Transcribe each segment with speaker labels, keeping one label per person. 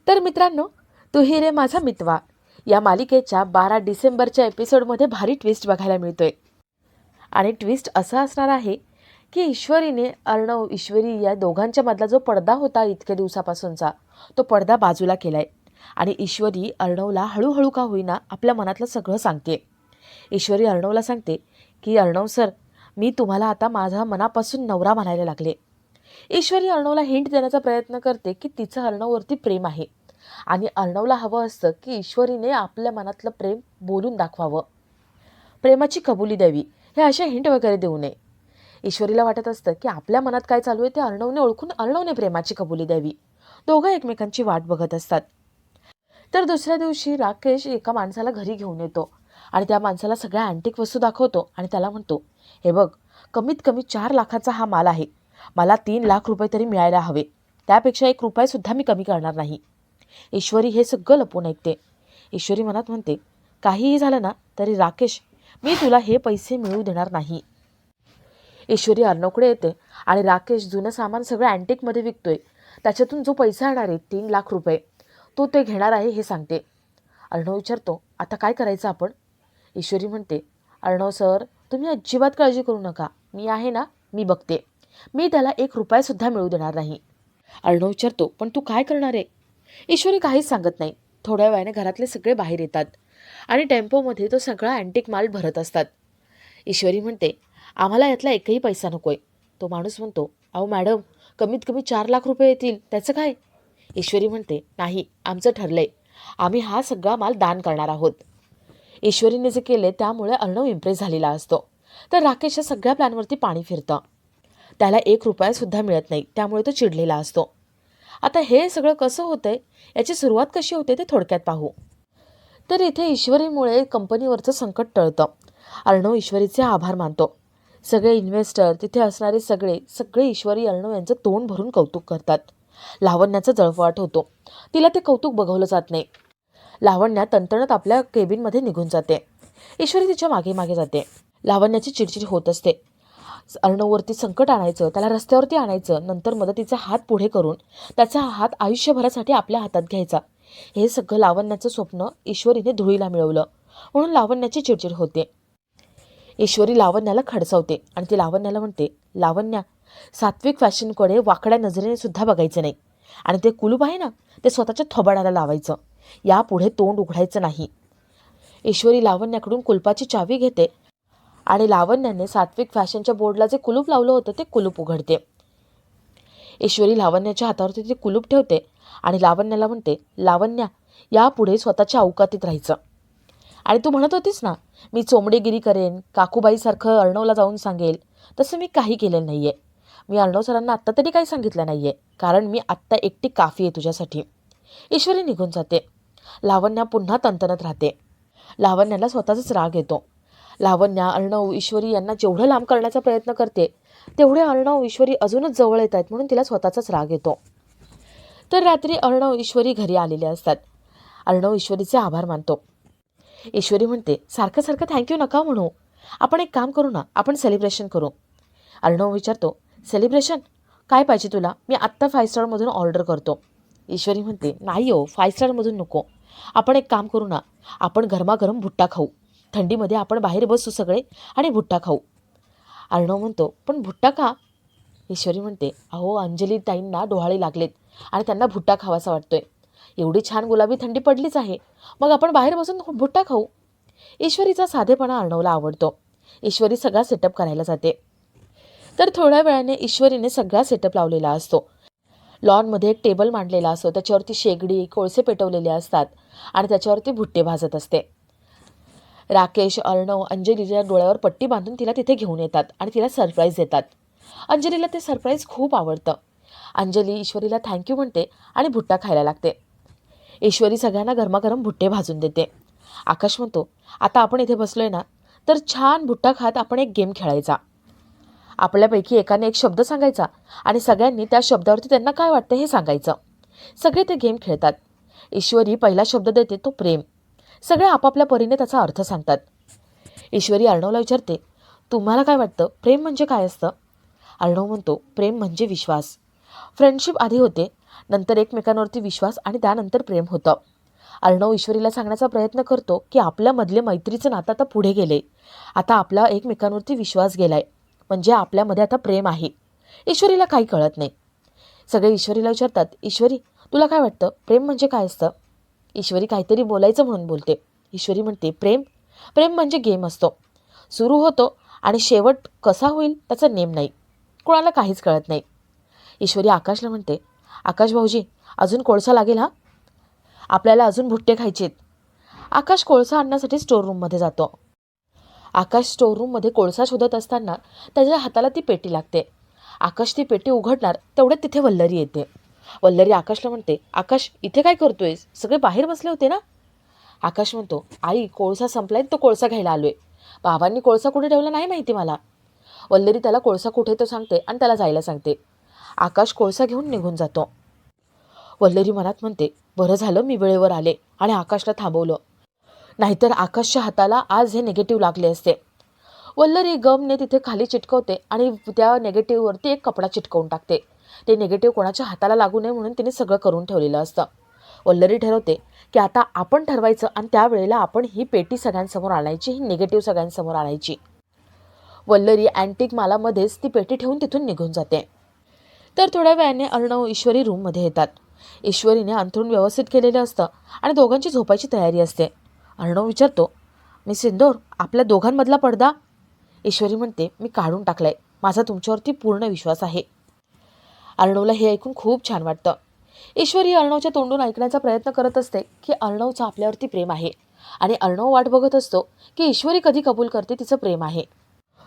Speaker 1: तर मित्रांनो, तू ही रे माझा मितवा या मालिकेच्या 12 डिसेंबरच्या एपिसोडमध्ये भारी ट्विस्ट बघायला मिळतोय. आणि ट्विस्ट असा असणार आहे की ईश्वरीने अर्णव ईश्वरी या दोघांच्या मधला जो पडदा होता इतक्या दिवसापासूनचा, तो पडदा बाजूला केलाय. आणि ईश्वरी अर्णवला हळूहळू का होईना आपल्या मनातलं सगळं सांगते. ईश्वरी अर्णवला सांगते की अर्णव सर, मी तुम्हाला आता माझा मनापासून नवरा म्हणायला लागले. ईश्वरी अर्णवला हिंट देण्याचा प्रयत्न करते की तिचं अर्णववरती प्रेम आहे आणि अर्णवला हवं असतं की ईश्वरीने आपल्या मनातलं प्रेम बोलून दाखवावं, प्रेमाची कबुली द्यावी. हे असे हिंट वगैरे देऊ नये. ईश्वरीला वाटत असतं की आपल्या मनात काय चालू आहे ते अर्णवने ओळखून अर्णवने प्रेमाची कबुली द्यावी. दोघं एकमेकांची वाट बघत असतात. तर दुसऱ्या दिवशी राकेश एका माणसाला घरी घेऊन येतो आणि त्या माणसाला सगळ्या अँटिक वस्तू दाखवतो आणि त्याला म्हणतो, हे बघ, कमीत कमी 4 लाखाचा हा माल आहे. मला 3 लाख रुपये तरी मिळायला हवे. त्यापेक्षा 1 रुपयासुद्धा मी कमी करणार नाही. ईश्वरी हे सगळं लपून ऐकते. ईश्वरी मनात म्हणते, काहीही झालं ना तरी राकेश, मी तुला हे पैसे मिळू देणार नाही. ईश्वरी अर्णवकडे येते आणि राकेश जुनं सामान सगळं अँटिकमध्ये विकतोय. त्याच्यातून जो पैसा येणार आहे 3 लाख रुपये, तो ते घेणार आहे हे सांगते. अर्णव विचारतो, आता काय करायचं आपण? ईश्वरी म्हणते, अर्णव सर, तुम्ही अजिबात काळजी करू नका. मी आहे ना, मी बघते. मी त्याला 1 रुपयासुद्धा मिळू देणार नाही. अर्णव विचारतो, पण तू काय करणार आहे? ईश्वरी काहीच सांगत नाही. थोड्या वेळाने घरातले सगळे बाहेर येतात आणि टेम्पोमध्ये तो सगळा अँटिक माल भरत असतात. ईश्वरी म्हणते, आम्हाला यातला एकही पैसा नकोय. तो माणूस म्हणतो, अहो मॅडम, कमीत कमी 4 लाख रुपये येतील, त्याचं काय? ईश्वरी म्हणते, नाही, आमचं ठरलंय. आम्ही हा सगळा माल दान करणार आहोत. ईश्वरीने जे केले त्यामुळे अर्णव इम्प्रेस झालेला असतो. तर राकेशच्या सगळ्या प्लॅनवरती पाणी फिरतं. त्याला 1 रुपयासुद्धा मिळत नाही, त्यामुळे तो चिडलेला असतो. आता हे सगळं कसं होतंय, याची सुरुवात कशी होते ते थोडक्यात पाहू. तर इथे ईश्वरीमुळे कंपनीवरचं संकट टळतं. अर्णव ईश्वरीचे आभार मानतो. सगळे इन्व्हेस्टर, तिथे असणारे सगळे ईश्वरी अर्णव यांचं तोंड भरून कौतुक करतात. लावण्याचा जळफळाट होतो. तिला ते कौतुक बघवलं जात नाही. लावण्या तणतणत आपल्या केबिनमध्ये निघून जाते. ईश्वरी तिच्या मागे मागे जाते. लावण्याची चिडचिड होत असते. अर्णववरती संकट आणायचं, त्याला रस्त्यावरती आणायचं, नंतर मदतीचा हात पुढे करून त्याचा हात आयुष्यभरासाठी आपल्या हातात घ्यायचा, हे सगळं लावण्याचं स्वप्न ईश्वरीने धुळीला मिळवलं. म्हणून लावण्याची चिडचिड होते. ईश्वरी लावण्याला खडसावते आणि ती लावण्याला म्हणते, लावण्या, सात्विक फॅशनकडे वाकड्या नजरेने सुद्धा बघायचं नाही. आणि ते कुलूप आहे ना, ते स्वतःच्या थोबाडाला लावायचं. यापुढे तोंड उघडायचं नाही. ईश्वरी लावण्याकडून कुलपाची चावी घेते आणि लावण्याने सात्विक फॅशनच्या बोर्डला जे कुलूप लावलं होतं ते कुलूप उघडते. ईश्वरी लावण्याच्या हातावरती ते कुलूप ठेवते आणि लावण्याला म्हणते, लावण्या, यापुढे स्वतःच्या अवकातीत राहायचं. आणि तू म्हणत होतीस ना, मी चोमडेगिरी करेन, काकूबाईसारखं अर्णवला जाऊन सांगेल, तसं मी काही केलेलं नाही आहे. मी अर्णव सरांना आत्ता तरी काही सांगितलं नाही आहे, कारण मी आत्ता एकटी काफी आहे तुझ्यासाठी. ईश्वरी निघून जाते. लावण्या पुन्हा तणतणत राहते. लावण्याला स्वतःचाच राग येतो. लावण्या, अर्णव, ईश्वरी यांना जेवढं लांब करण्याचा प्रयत्न करते, तेवढे अर्णव ईश्वरी अजूनच जवळ येत आहेत, म्हणून तिला स्वतःचाच राग येतो. तर रात्री अर्णव ईश्वरी घरी आलेले असतात. अर्णव ईश्वरीचे आभार मानतो. ईश्वरी म्हणते, सारखं सारखं थँक्यू नका म्हणू. आपण एक काम करू ना, आपण सेलिब्रेशन करू. अर्णव विचारतो, सेलिब्रेशन? काय पाहिजे तुला? मी आत्ता 5 स्टारमधून ऑर्डर करतो. ईश्वरी म्हणते, नाही हो, 5 स्टारमधून नको. आपण एक काम करू ना, आपण गरमागरम भुट्टा खाऊ. थंडीमध्ये आपण बाहेर बसू सगळे आणि भुट्टा खाऊ. अर्णव म्हणतो, पण भुट्टा का? ईश्वरी म्हणते, अहो, अंजली ताईंना डोहाळे लागलेत आणि त्यांना भुट्टा खावासा वाटतोय. एवढी छान गुलाबी थंडी पडलीच आहे, मग आपण बाहेर बसून भुट्टा खाऊ. ईश्वरीचा साधेपणा अर्णवला आवडतो. ईश्वरी सगळा सेटअप करायला जाते. तर थोड्या वेळाने ईश्वरीने सगळा सेटअप लावलेला असतो. लॉनमध्ये एक टेबल मांडलेला असतो. त्याच्यावरती शेगडी, कोळसे पेटवलेले असतात आणि त्याच्यावरती भुट्टे भाजत असते. राकेश, अर्णव अंजलीच्या डोळ्यावर पट्टी बांधून तिला तिथे घेऊन येतात आणि तिला सरप्राईज देतात. अंजलीला ते सरप्राईज खूप आवडतं. अंजली ईश्वरीला थँक्यू म्हणते आणि भुट्टा खायला लागते. ईश्वरी सगळ्यांना गरमागरम भुट्टे भाजून देते. आकाश म्हणतो, आता आपण इथे बसलोय ना, तर छान भुट्टा खात आपण एक गेम खेळायचा. आपल्यापैकी एकाने एक शब्द सांगायचा आणि सगळ्यांनी त्या शब्दावरती त्यांना काय वाटतं हे सांगायचं. सगळे ते गेम खेळतात. ईश्वरी पहिला शब्द देते, तो प्रेम. सगळे आपापल्या परीने त्याचा अर्थ सांगतात. ईश्वरी अर्णवला विचारते, तुम्हाला काय वाटतं, प्रेम म्हणजे काय असतं? अर्णव म्हणतो, प्रेम म्हणजे विश्वास. फ्रेंडशिप आधी होते, नंतर एकमेकांवरती विश्वास आणि त्यानंतर प्रेम होतं. अर्णव ईश्वरीला सांगण्याचा प्रयत्न करतो की आपल्यामधले मैत्रीचं नातं आता पुढे गेले. आता आपला एकमेकांवरती विश्वास गेलाय, म्हणजे आपल्यामध्ये आता प्रेम आहे. ईश्वरीला काही कळत नाही. सगळे ईश्वरीला विचारतात, ईश्वरी तुला काय वाटतं, प्रेम म्हणजे काय असतं? ईश्वरी काहीतरी बोलायचं म्हणून बोलते. ईश्वरी म्हणते, प्रेम प्रेम म्हणजे गेम असतो. सुरू होतो आणि शेवट कसा होईल त्याचा नेम नाही. कोणाला काहीच कळत नाही. ईश्वरी आकाशला म्हणते, आकाश भाऊजी अजून कोळसा लागेल हा, आपल्याला अजून भुट्टे खायचेत. आकाश कोळसा आणण्यासाठी स्टोर रूममध्ये जातो. आकाश स्टोर रूममध्ये कोळसा शोधत असताना त्याच्या हाताला ती पेटी लागते. आकाश ती पेटी उघडणार तेवढ्यात तिथे वल्लरी येते. वल्लरी आकाशला म्हणते, आकाश इथे काय करतोयस, सगळे बाहेर बसले होते ना? आकाश म्हणतो, आई कोळसा संपलाय, तो कोळसा घ्यायला आलोय. बाबांनी कोळसा कुठे ठेवला नाही माहिती मला. वल्लरी त्याला कोळसा कुठे तो सांगते आणि त्याला जायला सांगते. आकाश कोळसा घेऊन निघून जातो. वल्लरी मनात म्हणते, बरं झालं मी वेळेवर आले आणि आकाशला थांबवलं, नाहीतर आकाशच्या हाताला आज हे निगेटिव्ह लागले असते. वल्लरी गमने तिथे खाली चिटकवते आणि त्या नेगेटिव्हवरती एक कपडा चिटकवून टाकते. ते निगेटिव्ह कोणाच्या हाताला लागू नये म्हणून तिने सगळं करून ठेवलेलं असतं. वल्लरी ठरवते की आता आपण ठरवायचं आणि त्यावेळेला आपण ही पेटी सगळ्यांसमोर आणायची, ही निगेटिव्ह सगळ्यांसमोर आणायची. वल्लरी अँटिक मालामध्येच ती पेटी ठेवून तिथून निघून जाते. तर थोड्या वेळाने अर्णव ईश्वरी रूममध्ये येतात. ईश्वरीने अंथरूण व्यवस्थित केलेलं असतं आणि दोघांची झोपायची तयारी असते. अर्णव विचारतो, मी सिंदूर आपल्या दोघांमधला पडदा? ईश्वरी म्हणते, मी काढून टाकलाय, माझा तुमच्यावरती पूर्ण विश्वास आहे. अर्णवला हे ऐकून खूप छान वाटतं. ईश्वरी अर्णवच्या तोंडून ऐकण्याचा प्रयत्न करत असते की अर्णवचं आपल्यावरती प्रेम आहे आणि अर्णव वाट बघत असतो की ईश्वरी कधी कबूल करते तिचं प्रेम आहे.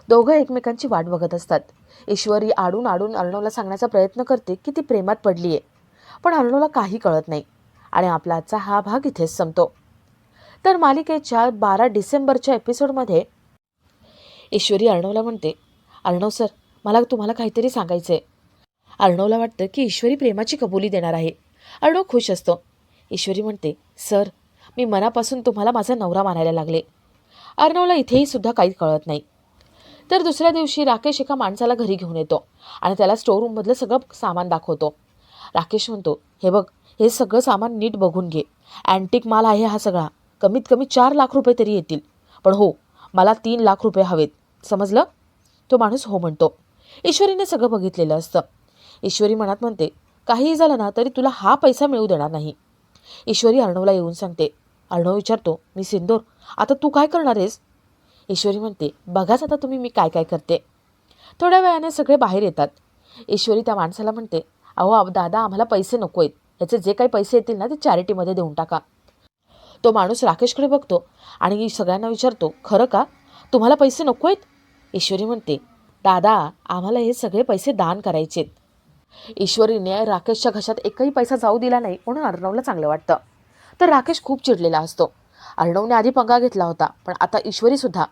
Speaker 1: दोघं एकमेकांची वाट बघत असतात. ईश्वरी आडून आडून अर्णवला सांगण्याचा प्रयत्न करते की ती प्रेमात पडली आहे, पण अर्णवला काही कळत नाही. आणि आपला आजचा हा भाग इथेच संपतो. तर मालिकेच्या 12 डिसेंबरच्या एपिसोडमध्ये ईश्वरी अर्णवला म्हणते, अर्णव सर मला तुम्हाला काहीतरी सांगायचं आहे. अर्णवला वाटतं की ईश्वरी प्रेमाची कबुली देणार आहे. अर्णव खुश असतो. ईश्वरी म्हणते, सर मी मनापासून तुम्हाला माझा नवरा मानायला लागले. अर्णवला इथेही सुद्धा काही कळत नाही. तर दुसऱ्या दिवशी राकेश एका माणसाला घरी घेऊन येतो आणि त्याला स्टोर रूममधलं सगळं सामान दाखवतो. राकेश म्हणतो, हे बघ हे सगळं सामान नीट बघून घे, अँटिक माल आहे हा सगळा, कमीत कमी 4 लाख रुपये तरी येतील, पण हो मला 3 लाख रुपये हवेत, समजलं? तो माणूस हो म्हणतो. ईश्वरीने सगळं बघितलेलं असतं. ईश्वरी मनात म्हणते, काहीही झालं ना तरी तुला हा पैसा मिळू देणार नाही. ईश्वरी अर्णवला येऊन सांगते. अर्णव विचारतो, मी सिंदूर आता तू काय करणार आहेस? ईश्वरी म्हणते, बघाच आता तुम्ही मी काय काय करते. थोड्या वेळाने सगळे बाहेर येतात. ईश्वरी त्या माणसाला म्हणते, अहो दादा आम्हाला पैसे नको आहेत, याचे जे काही पैसे येतील ना ते चॅरिटीमध्ये देऊन टाका. तो माणूस राकेशकडे बघतो आणि सगळ्यांना विचारतो, खरं का तुम्हाला पैसे नको आहेत? ईश्वरी म्हणते, दादा आम्हाला हे सगळे पैसे दान करायचेत. ईश्वरीने राकेशच्या घशात एकही पैसा जाऊ दिला नाही म्हणून अर्णवला चांगलं वाटतं. तर राकेश खूप चिडलेला असतो. अर्णवने आधी पंगा घेतला होता, पण आता ईश्वरी सुद्धा.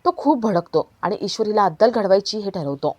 Speaker 1: तो खूप भडकतो आणि ईश्वरीला अद्दल घडवायची हे ठरवतो.